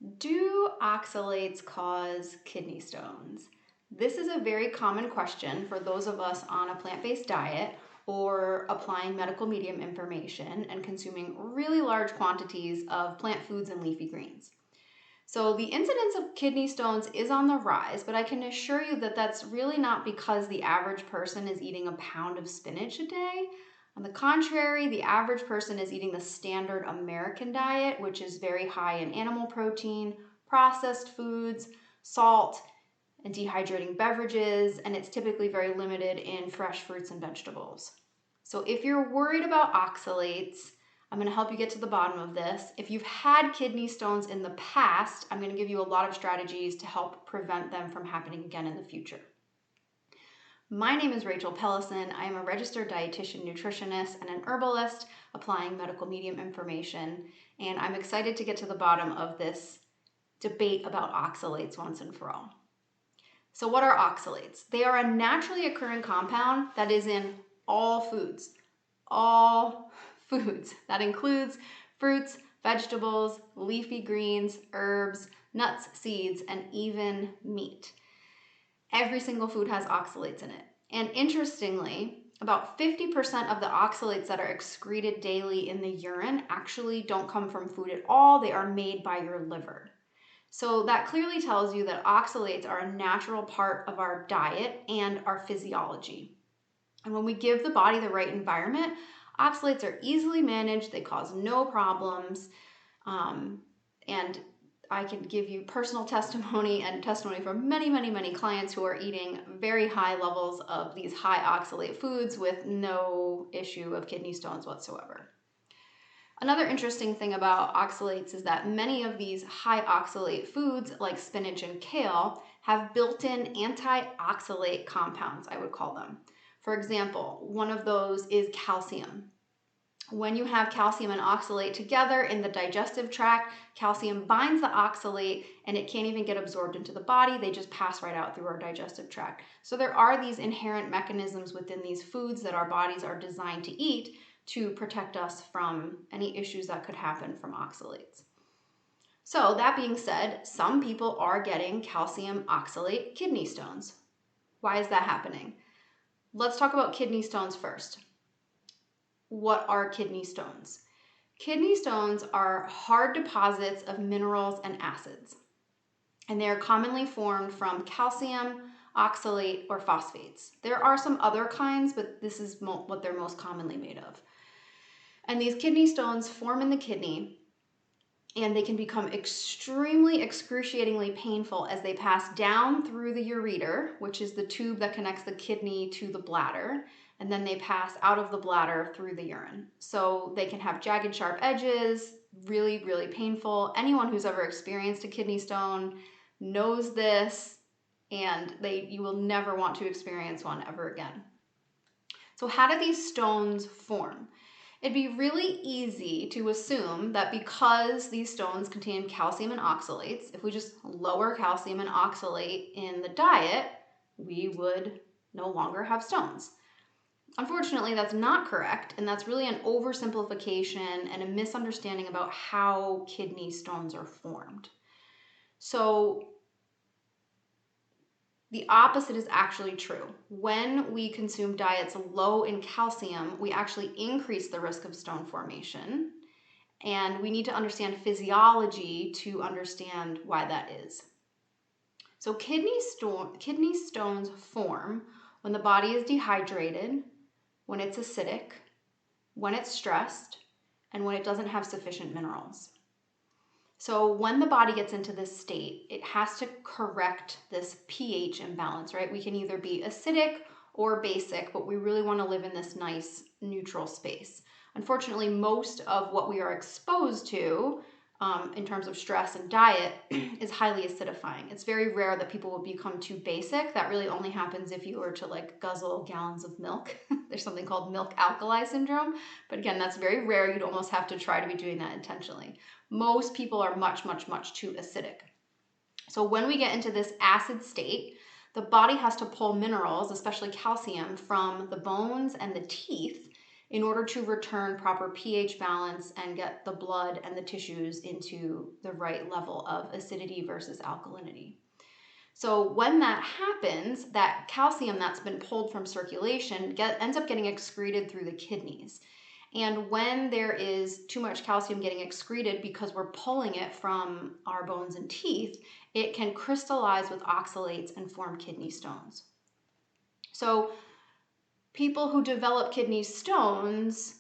Do oxalates cause kidney stones? This is a very common question for those of us on a plant-based diet or applying medical medium information and consuming really large quantities of plant foods and leafy greens. So the incidence of kidney stones is on the rise, but I can assure you that that's really not because the average person is eating a pound of spinach a day. On the contrary, the average person is eating the standard American diet, which is very high in animal protein, processed foods, salt, and dehydrating beverages, and it's typically very limited in fresh fruits and vegetables. So if you're worried about oxalates, I'm going to help you get to the bottom of this. If you've had kidney stones in the past, I'm going to give you a lot of strategies to help prevent them from happening again in the future. My name is Rachel Pellison. I am a registered dietitian, nutritionist, and an herbalist applying medical medium information, and I'm excited to get to the bottom of this debate about oxalates once and for all. So what are oxalates? They are a naturally occurring compound that is in all foods. All foods. That includes fruits, vegetables, leafy greens, herbs, nuts, seeds, and even meat. Every single food has oxalates in it. And interestingly, about 50% of the oxalates that are excreted daily in the urine actually don't come from food at all. They are made by your liver. So that clearly tells you that oxalates are a natural part of our diet and our physiology. And when we give the body the right environment, oxalates are easily managed, they cause no problems, and I can give you personal testimony and testimony from many clients who are eating very high levels of these high oxalate foods with no issue of kidney stones whatsoever. Another interesting thing about oxalates is that many of these high oxalate foods, like spinach and kale, have built-in antioxalate compounds, I would call them. For example, one of those is calcium. When you have calcium and oxalate together in the digestive tract, calcium binds the oxalate and it can't even get absorbed into the body. They just pass right out through our digestive tract. So there are these inherent mechanisms within these foods that our bodies are designed to eat to protect us from any issues that could happen from oxalates. So that being said, some people are getting calcium oxalate kidney stones. Why is that happening? Let's talk about kidney stones first. What are kidney stones? Kidney stones are hard deposits of minerals and acids, and they are commonly formed from calcium, oxalate, or phosphates. There are some other kinds, but this is what they're most commonly made of. And these kidney stones form in the kidney, and they can become extremely excruciatingly painful as they pass down through the ureter, which is the tube that connects the kidney to the bladder, and then they pass out of the bladder through the urine. So they can have jagged, sharp edges, really painful. Anyone who's ever experienced a kidney stone knows this, and you will never want to experience one ever again. So how do these stones form? It'd be really easy to assume that because these stones contain calcium and oxalates, if we just lower calcium and oxalate in the diet, we would no longer have stones. Unfortunately, that's not correct, and that's really an oversimplification and a misunderstanding about how kidney stones are formed. So the opposite is actually true. When we consume diets low in calcium, we actually increase the risk of stone formation, and we need to understand physiology to understand why that is. So kidney stones form when the body is dehydrated, when it's acidic, when it's stressed, and when it doesn't have sufficient minerals. So when the body gets into this state, it has to correct this pH imbalance, right? We can either be acidic or basic, but we really want to live in this nice neutral space. Unfortunately, most of what we are exposed to in terms of stress and diet is highly acidifying. It's very rare that people will become too basic. That really only happens if you were to like guzzle gallons of milk. There's something called milk alkali syndrome, but again, that's very rare. You'd almost have to try to be doing that intentionally. Most people are much too acidic. So when we get into this acid state, the body has to pull minerals, especially calcium, from the bones and the teeth in order to return proper pH balance and get the blood and the tissues into the right level of acidity versus alkalinity. So when that happens, that calcium that's been pulled from circulation ends up getting excreted through the kidneys. And when there is too much calcium getting excreted because we're pulling it from our bones and teeth, it can crystallize with oxalates and form kidney stones. So people who develop kidney stones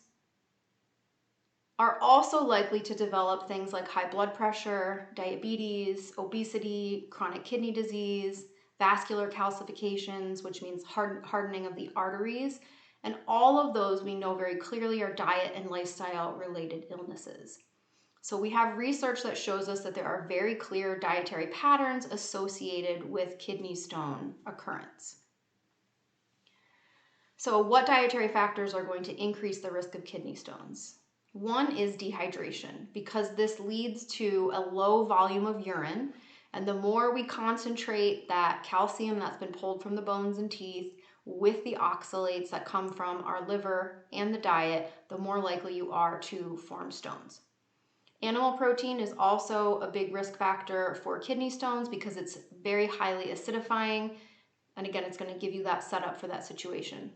are also likely to develop things like high blood pressure, diabetes, obesity, chronic kidney disease, vascular calcifications, which means hardening of the arteries. And all of those we know very clearly are diet and lifestyle related illnesses. So we have research that shows us that there are very clear dietary patterns associated with kidney stone occurrence. So what dietary factors are going to increase the risk of kidney stones? One is dehydration, because this leads to a low volume of urine, and the more we concentrate that calcium that's been pulled from the bones and teeth with the oxalates that come from our liver and the diet, the more likely you are to form stones. Animal protein is also a big risk factor for kidney stones because it's very highly acidifying, and again, it's going to give you that setup for that situation.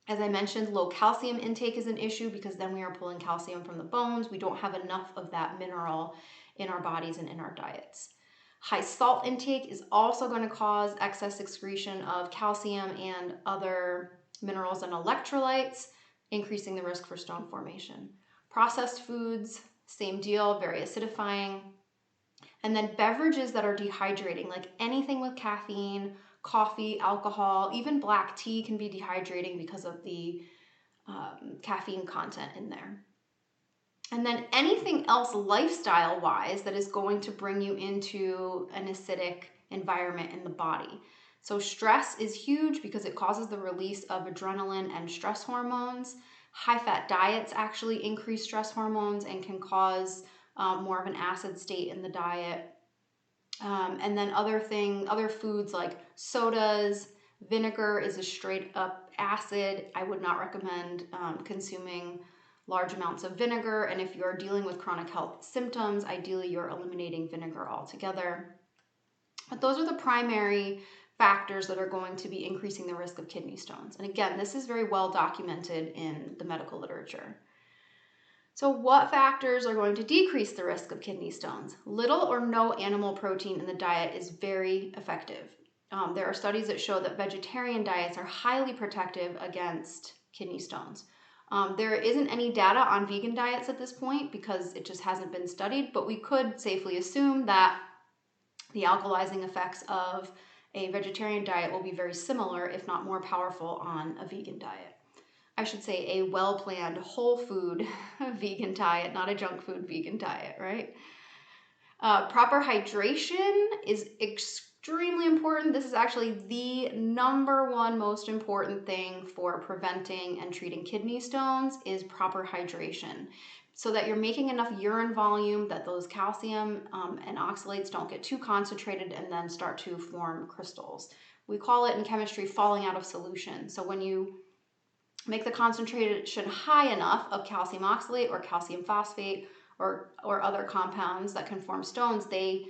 As I mentioned, low calcium intake is an issue because then we are pulling calcium from the bones. We don't have enough of that mineral in our bodies and in our diets. High salt intake is also going to cause excess excretion of calcium and other minerals and electrolytes, increasing the risk for stone formation. Processed foods, same deal, very acidifying. And then beverages that are dehydrating, like anything with caffeine, coffee, alcohol, even black tea can be dehydrating because of the caffeine content in there. And then anything else lifestyle-wise that is going to bring you into an acidic environment in the body. So stress is huge because it causes the release of adrenaline and stress hormones. High-fat diets actually increase stress hormones and can cause more of an acid state in the diet. And then other foods like sodas, vinegar is a straight up acid. I would not recommend consuming large amounts of vinegar. And if you're dealing with chronic health symptoms, ideally you're eliminating vinegar altogether. But those are the primary factors that are going to be increasing the risk of kidney stones. And again, this is very well documented in the medical literature. So what factors are going to decrease the risk of kidney stones? Little or no animal protein in the diet is very effective. There are studies that show that vegetarian diets are highly protective against kidney stones. There isn't any data on vegan diets at this point because it just hasn't been studied, but we could safely assume that the alkalizing effects of a vegetarian diet will be very similar, if not more powerful, on a vegan diet. I should say a well-planned whole food vegan diet, not a junk food vegan diet, right? Proper hydration is extremely important. This is actually the number one most important thing for preventing and treating kidney stones is proper hydration, so that you're making enough urine volume that those calcium and oxalates don't get too concentrated and then start to form crystals. We call it in chemistry falling out of solution. So when you make the concentration high enough of calcium oxalate or calcium phosphate or other compounds that can form stones, they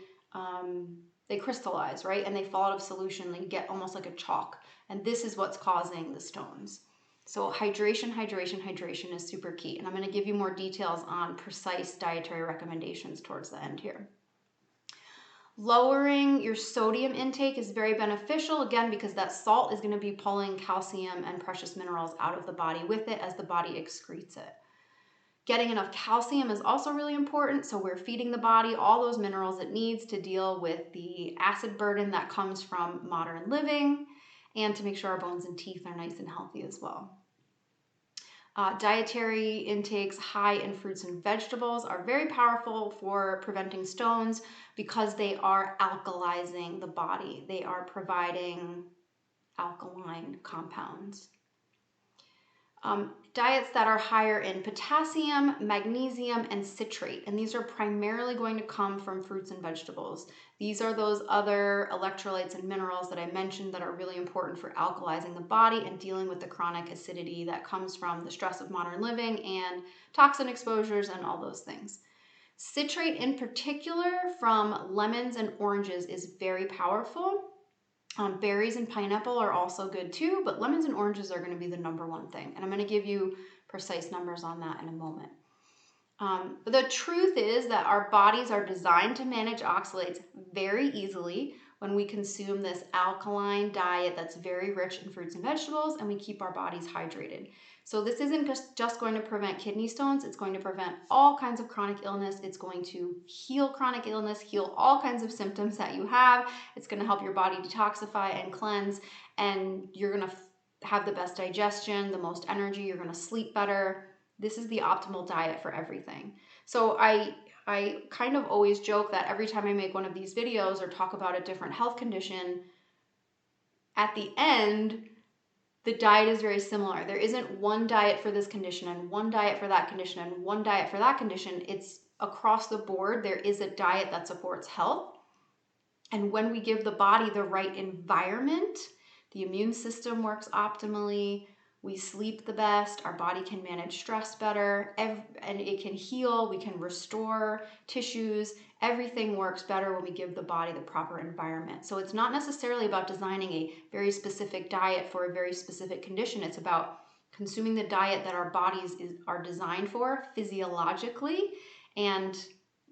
crystallize, right? And they fall out of solution. They get almost like a chalk. And this is what's causing the stones. So hydration is super key. And I'm going to give you more details on precise dietary recommendations towards the end here. Lowering your sodium intake is very beneficial, again, because that salt is going to be pulling calcium and precious minerals out of the body with it as the body excretes it. Getting enough calcium is also really important, so we're feeding the body all those minerals it needs to deal with the acid burden that comes from modern living and to make sure our bones and teeth are nice and healthy as well. Dietary intakes high in fruits and vegetables are very powerful for preventing stones because they are alkalizing the body. They are providing alkaline compounds. Diets that are higher in potassium, magnesium, and citrate. And these are primarily going to come from fruits and vegetables. These are those other electrolytes and minerals that I mentioned that are really important for alkalizing the body and dealing with the chronic acidity that comes from the stress of modern living and toxin exposures and all those things. Citrate in particular from lemons and oranges is very powerful. Berries and pineapple are also good too, but lemons and oranges are going to be the number one thing. And I'm going to give you precise numbers on that in a moment. The truth is that our bodies are designed to manage oxalates very easily when we consume this alkaline diet that's very rich in fruits and vegetables and we keep our bodies hydrated. So this isn't just going to prevent kidney stones, it's going to prevent all kinds of chronic illness, it's going to heal chronic illness, heal all kinds of symptoms that you have, it's going to help your body detoxify and cleanse, and you're going to have the best digestion, the most energy, you're going to sleep better. This is the optimal diet for everything. So I kind of always joke that every time I make one of these videos or talk about a different health condition, at the end, the diet is very similar. There isn't one diet for this condition and one diet for that condition and one diet for that condition. It's across the board. There is a diet that supports health. And when we give the body the right environment, the immune system works optimally, we sleep the best, our body can manage stress better, and it can heal, we can restore tissues. Everything works better when we give the body the proper environment. So it's not necessarily about designing a very specific diet for a very specific condition. It's about consuming the diet that our bodies are designed for physiologically, and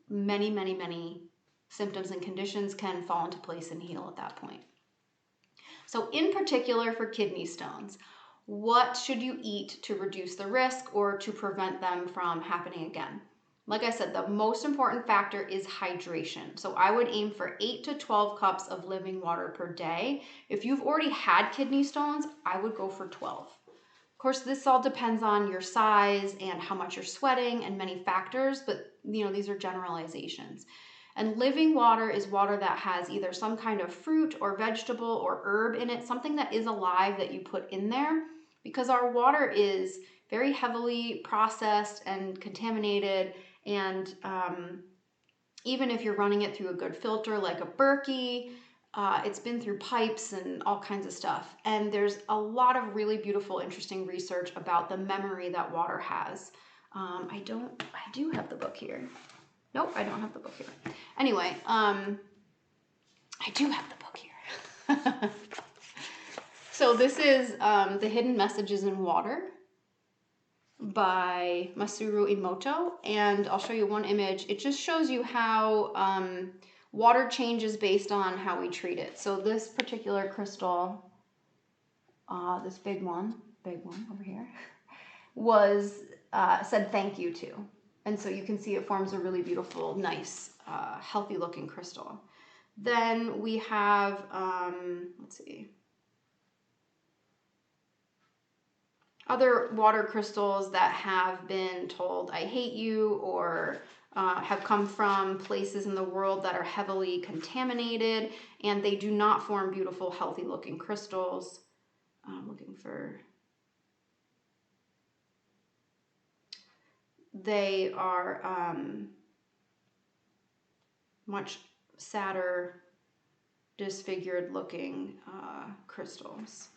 many, many, many symptoms and conditions can fall into place and heal at that point. So in particular for kidney stones, what should you eat to reduce the risk or to prevent them from happening again? Like I said, the most important factor is hydration. So I would aim for 8 to 12 cups of living water per day. If you've already had kidney stones, I would go for 12. Of course, this all depends on your size and how much you're sweating and many factors, but these are generalizations. And living water is water that has either some kind of fruit or vegetable or herb in it, something that is alive that you put in there, because our water is very heavily processed and contaminated. And even if you're running it through a good filter like a Berkey, it's been through pipes and all kinds of stuff. And there's a lot of really beautiful, interesting research about the memory that water has. I do have the book here. Nope, I don't have the book here. Anyway, I do have the book here. So this is The Hidden Messages in Water by Masaru Emoto, and I'll show you one image. It just shows you how water changes based on how we treat it. So this particular crystal, this big one over here, was said thank you to. And so you can see it forms a really beautiful, nice, healthy looking crystal. Then we have, let's see, other water crystals that have been told I hate you, or have come from places in the world that are heavily contaminated, and they do not form beautiful, healthy looking crystals. I'm looking for... They are much sadder, disfigured looking crystals.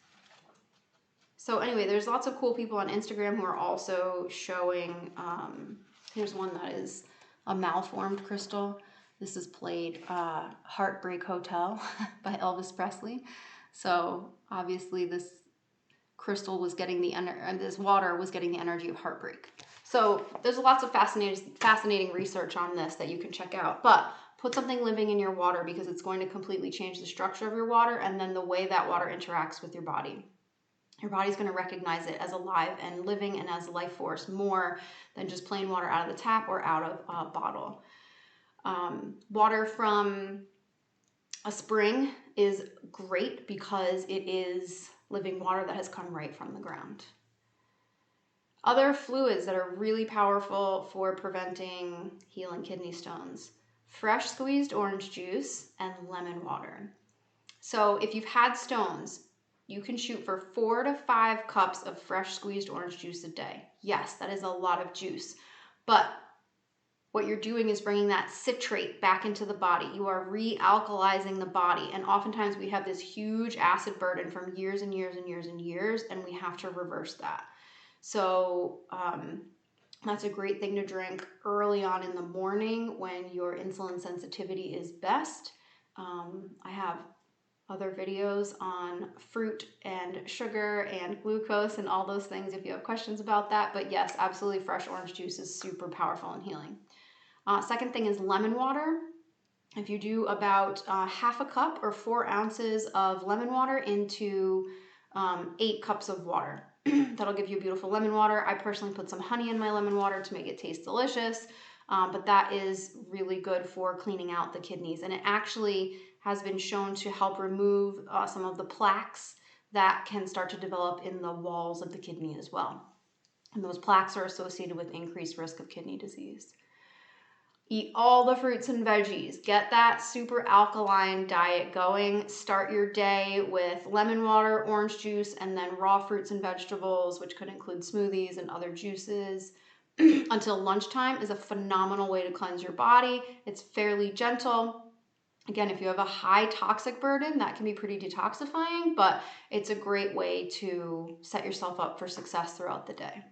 So anyway, there's lots of cool people on Instagram who are also showing, here's one that is a malformed crystal. This is played Heartbreak Hotel by Elvis Presley. So obviously this crystal was getting this water was getting the energy of heartbreak. So there's lots of fascinating research on this that you can check out. But put something living in your water, because it's going to completely change the structure of your water and then the way that water interacts with your body. Your body's going to recognize it as alive and living and as life force more than just plain water out of the tap or out of a bottle. Water from a spring is great because it is living water that has come right from the ground. Other fluids that are really powerful for preventing healing kidney stones: fresh squeezed orange juice and lemon water. So if you've had stones, You can shoot for 4 to 5 cups of fresh squeezed orange juice a day. Yes, that is a lot of juice, but what you're doing is bringing that citrate back into the body. You are realkalizing the body. And oftentimes we have this huge acid burden from years and years and years and years, and we have to reverse that. So that's a great thing to drink early on in the morning when your insulin sensitivity is best. I have other videos on fruit and sugar and glucose and all those things if you have questions about that. But yes, absolutely, fresh orange juice is super powerful and healing. Second thing is lemon water. If you do about half a cup or 4 ounces of lemon water into 8 cups of water, that'll give you beautiful lemon water. I personally put some honey in my lemon water to make it taste delicious, but that is really good for cleaning out the kidneys. And it actually has been shown to help remove some of the plaques that can start to develop in the walls of the kidney as well. And those plaques are associated with increased risk of kidney disease. Eat all the fruits and veggies. Get that super alkaline diet going. Start your day with lemon water, orange juice, and then raw fruits and vegetables, which could include smoothies and other juices. Until lunchtime is a phenomenal way to cleanse your body. It's fairly gentle. Again, if you have a high toxic burden, that can be pretty detoxifying, but it's a great way to set yourself up for success throughout the day.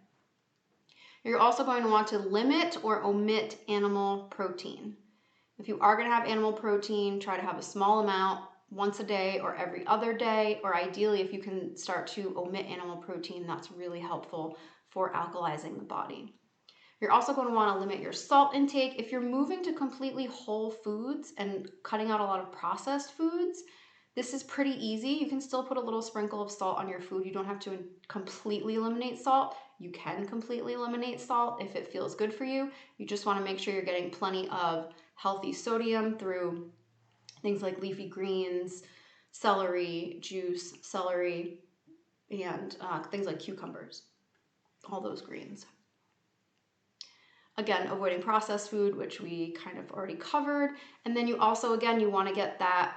You're also going to want to limit or omit animal protein. If you are going to have animal protein, try to have a small amount once a day or every other day, or ideally if you can start to omit animal protein, that's really helpful for alkalizing the body. You're also going to want to limit your salt intake. If you're moving to completely whole foods and cutting out a lot of processed foods, this is pretty easy. You can still put a little sprinkle of salt on your food. You don't have to completely eliminate salt. You can completely eliminate salt if it feels good for you. You just want to make sure you're getting plenty of healthy sodium through things like leafy greens, celery juice, celery, and things like cucumbers, all those greens. Again, avoiding processed food, which we kind of already covered. And then you also, again, you want to get that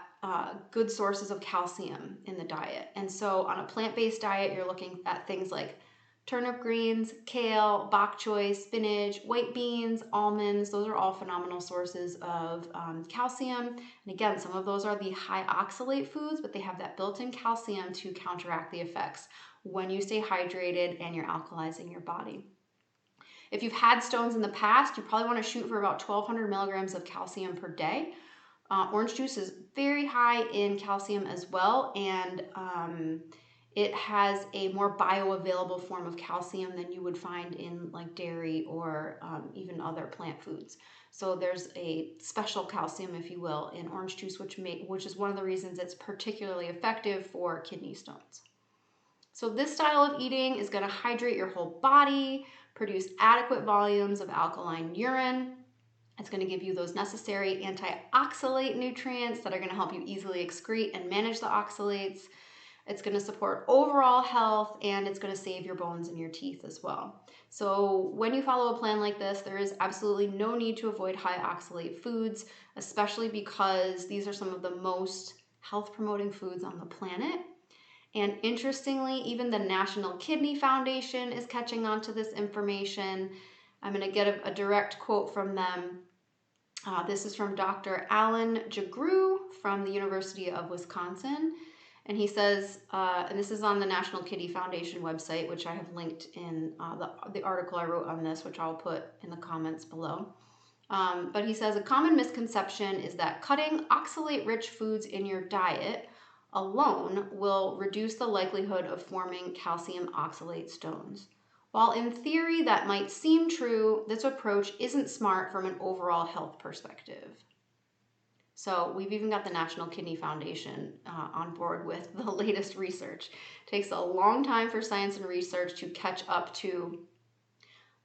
good sources of calcium in the diet. And so on a plant-based diet, you're looking at things like turnip greens, kale, bok choy, spinach, white beans, almonds. Those are all phenomenal sources of calcium. And again, some of those are the high oxalate foods, but they have that built-in calcium to counteract the effects when you stay hydrated and you're alkalizing your body. If you've had stones in the past, you probably want to shoot for about 1,200 milligrams of calcium per day. Orange juice is very high in calcium as well, and it has a more bioavailable form of calcium than you would find in like dairy or even other plant foods. So there's a special calcium, if you will, in orange juice, which is one of the reasons it's particularly effective for kidney stones. So this style of eating is going to hydrate your whole body, produce adequate volumes of alkaline urine. It's going to give you those necessary antioxalate nutrients that are going to help you easily excrete and manage the oxalates. It's going to support overall health, and it's going to save your bones and your teeth as well. So when you follow a plan like this, there is absolutely no need to avoid high oxalate foods, especially because these are some of the most health promoting foods on the planet. And interestingly, even the National Kidney Foundation is catching on to this information. I'm going to get a direct quote from them. This is from Dr. Alan Jagru from the University of Wisconsin. And he says, and this is on the National Kidney Foundation website, which I have linked in the article I wrote on this, which I'll put in the comments below. But he says, a common misconception is that cutting oxalate-rich foods in your diet alone will reduce the likelihood of forming calcium oxalate stones. While in theory that might seem true, this approach isn't smart from an overall health perspective. So we've even got the National Kidney Foundation on board with the latest research. It takes a long time for science and research to catch up to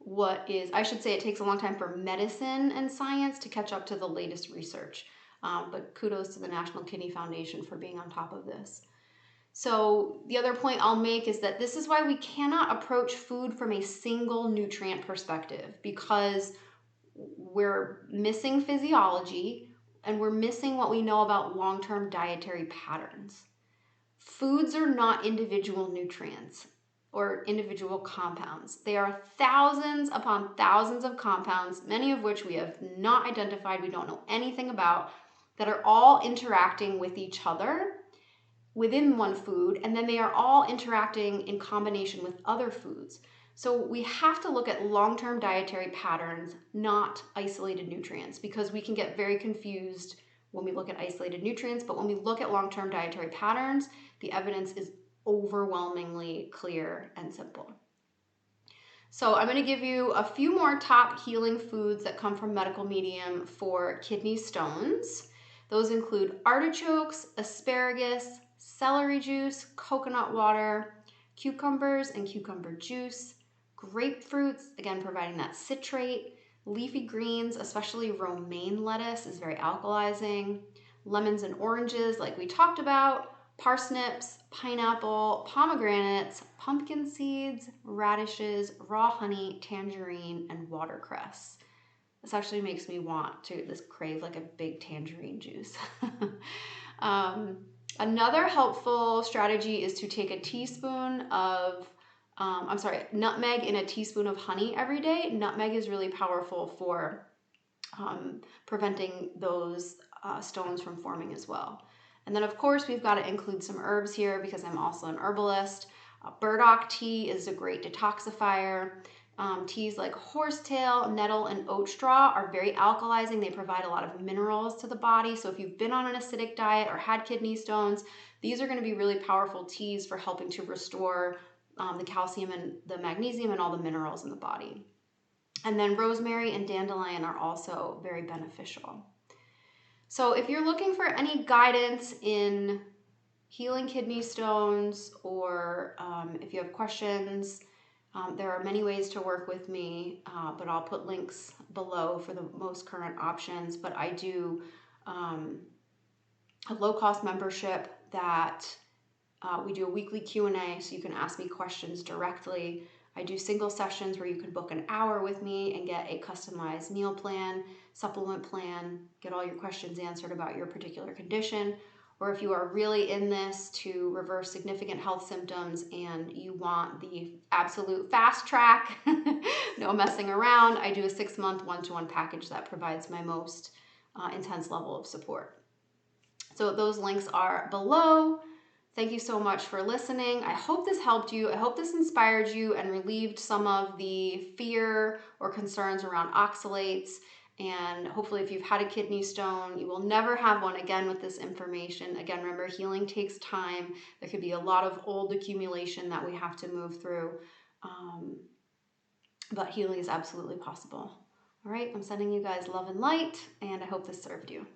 it takes a long time for medicine and science to catch up to the latest research. But kudos to the National Kidney Foundation for being on top of this. So the other point I'll make is that this is why we cannot approach food from a single nutrient perspective, because we're missing physiology and we're missing what we know about long-term dietary patterns. Foods are not individual nutrients or individual compounds. They are thousands upon thousands of compounds, many of which we have not identified, we don't know anything about, that are all interacting with each other within one food, and then they are all interacting in combination with other foods. So we have to look at long-term dietary patterns, not isolated nutrients, because we can get very confused when we look at isolated nutrients, but when we look at long-term dietary patterns, the evidence is overwhelmingly clear and simple. So I'm going to give you a few more top healing foods that come from medical medium for kidney stones. Those include artichokes, asparagus, celery juice, coconut water, cucumbers and cucumber juice, grapefruits, again providing that citrate, leafy greens, especially romaine lettuce is very alkalizing, lemons and oranges like we talked about, parsnips, pineapple, pomegranates, pumpkin seeds, radishes, raw honey, tangerine, and watercress. This actually makes me want to crave like a big tangerine juice. Another helpful strategy is to take a teaspoon of, nutmeg in a teaspoon of honey every day. Nutmeg is really powerful for preventing those stones from forming as well. And then of course we've got to include some herbs here because I'm also an herbalist. Burdock tea is a great detoxifier. Teas like horsetail, nettle, and oat straw are very alkalizing. They provide a lot of minerals to the body. So if you've been on an acidic diet or had kidney stones, these are going to be really powerful teas for helping to restore the calcium and the magnesium and all the minerals in the body. And then rosemary and dandelion are also very beneficial. So if you're looking for any guidance in healing kidney stones, or if you have questions, there are many ways to work with me, but I'll put links below for the most current options. But I do a low-cost membership that we do a weekly Q&A, so you can ask me questions directly. I do single sessions where you can book an hour with me and get a customized meal plan, supplement plan, get all your questions answered about your particular condition. Or if you are really in this to reverse significant health symptoms and you want the absolute fast track, no messing around, I do a 6-month one-to-one package that provides my most intense level of support. So those links are below. Thank you so much for listening. I hope this helped you. I hope this inspired you and relieved some of the fear or concerns around oxalates. And hopefully if you've had a kidney stone, you will never have one again with this information. Again, remember, healing takes time. There could be a lot of old accumulation that we have to move through. But healing is absolutely possible. All right, I'm sending you guys love and light, and I hope this served you.